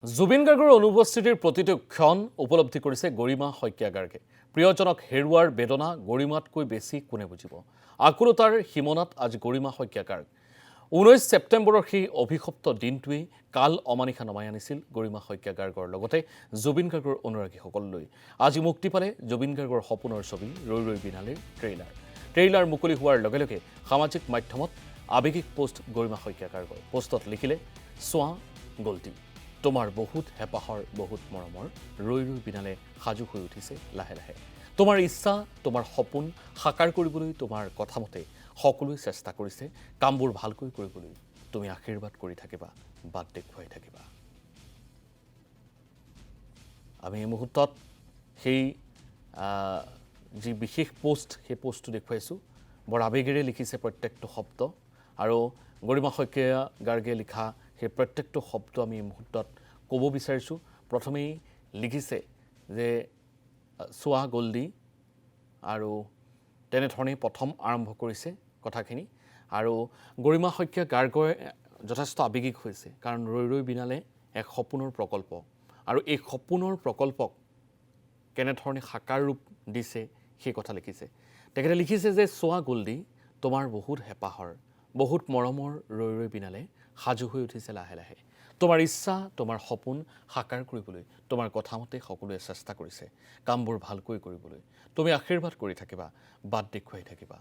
জুবিন গাৰ্গৰ অনুপস্থিতিৰ প্ৰতিটো ক্ষণ উপলব্ধি কৰিছে গৰিমা শইকীয়া গাৰ্গে। প্ৰিয়জনক হেৰুৱাৰ বেদনা গৰিমাতকৈ বেছি কোনে বুজিব। আকুলতাৰ সীমনাত আজি গৰিমা শইকীয়া গাৰ্গ। 19 ছেপ্টেম্বৰৰ সেই অভিশপ্ত দিনটোৱেই কাল অমানিশা নমাই আনিছিল গৰিমা শইকীয়া গাৰ্গৰ লগতে জুবিন গাৰ্গৰ অনুৰাগীসকললৈ। আজি মুক্তি পালে জুবিন গাৰ্গৰ সপোনৰ ছবি ৰৈ ৰৈ বিনালেৰ ট্ৰেইলাৰ মুকলি হোৱাৰ লগে লগে সামাজিক মাধ্যমত আৱেগিক পোষ্ট গৰিমা শইকীয়া গাৰ্গৰ। পোষ্টত লিখিলে, চোৱা গল্টি, তোমাৰ বহুত হেঁপাহৰ বহুত মৰমৰ ৰৈ ৰৈ বিনালে সাজু হৈ উঠিছে লাহে লাহে। তোমাৰ ইচ্ছা তোমাৰ সপোন সাকাৰ কৰিবলৈ তোমাৰ কথামতে সকলোৱে চেষ্টা কৰিছে কামবোৰ ভালকৈ কৰিবলৈ। তুমি আশীৰ্বাদ কৰি থাকিবা, বাট দেখুৱাই থাকিবা। আমি এই মুহূৰ্তত সেই যি বিশেষ পোষ্ট সেই পোষ্টটো দেখুৱাইছোঁ। বৰ আৱেগেৰে লিখিছে প্ৰত্যেকটো শব্দ আৰু গৰিমা শইকীয়া গাৰ্গে লিখা সেই প্ৰত্যেকটো শব্দ আমি এই মুহূৰ্তত ক'ব বিচাৰিছোঁ। প্ৰথমেই লিখিছে যে চোৱা গল্ডি আৰু তেনেধৰণেই প্ৰথম আৰম্ভ কৰিছে কথাখিনি। আৰু গৰিমা শইকীয়া গাৰ্গই যথেষ্ট আৱেগিক হৈছে, কাৰণ ৰৈ ৰৈ বিনালে এক সপোনৰ প্ৰকল্প আৰু এই সপোনৰ প্ৰকল্পক কেনেধৰণে সাকাৰ ৰূপ দিছে সেই কথা লিখিছে। তেখেতে লিখিছে যে চোৱা গল্ডি, তোমাৰ বহুত হেঁপাহৰ বহুত মৰমৰ ৰৈ ৰৈ বিনালে সাজু হৈ উঠিছে লাহে লাহে। তোমাৰ ইচ্ছা তোমাৰ সপোন সাকাৰ কৰিবলৈ তোমাৰ কথামতে সকলোৱে চেষ্টা কৰিছে কামবোৰ ভালকৈ কৰিবলৈ। তুমি আশীৰ্বাদ কৰি থাকিবা, বাট দেখুৱাই থাকিবা।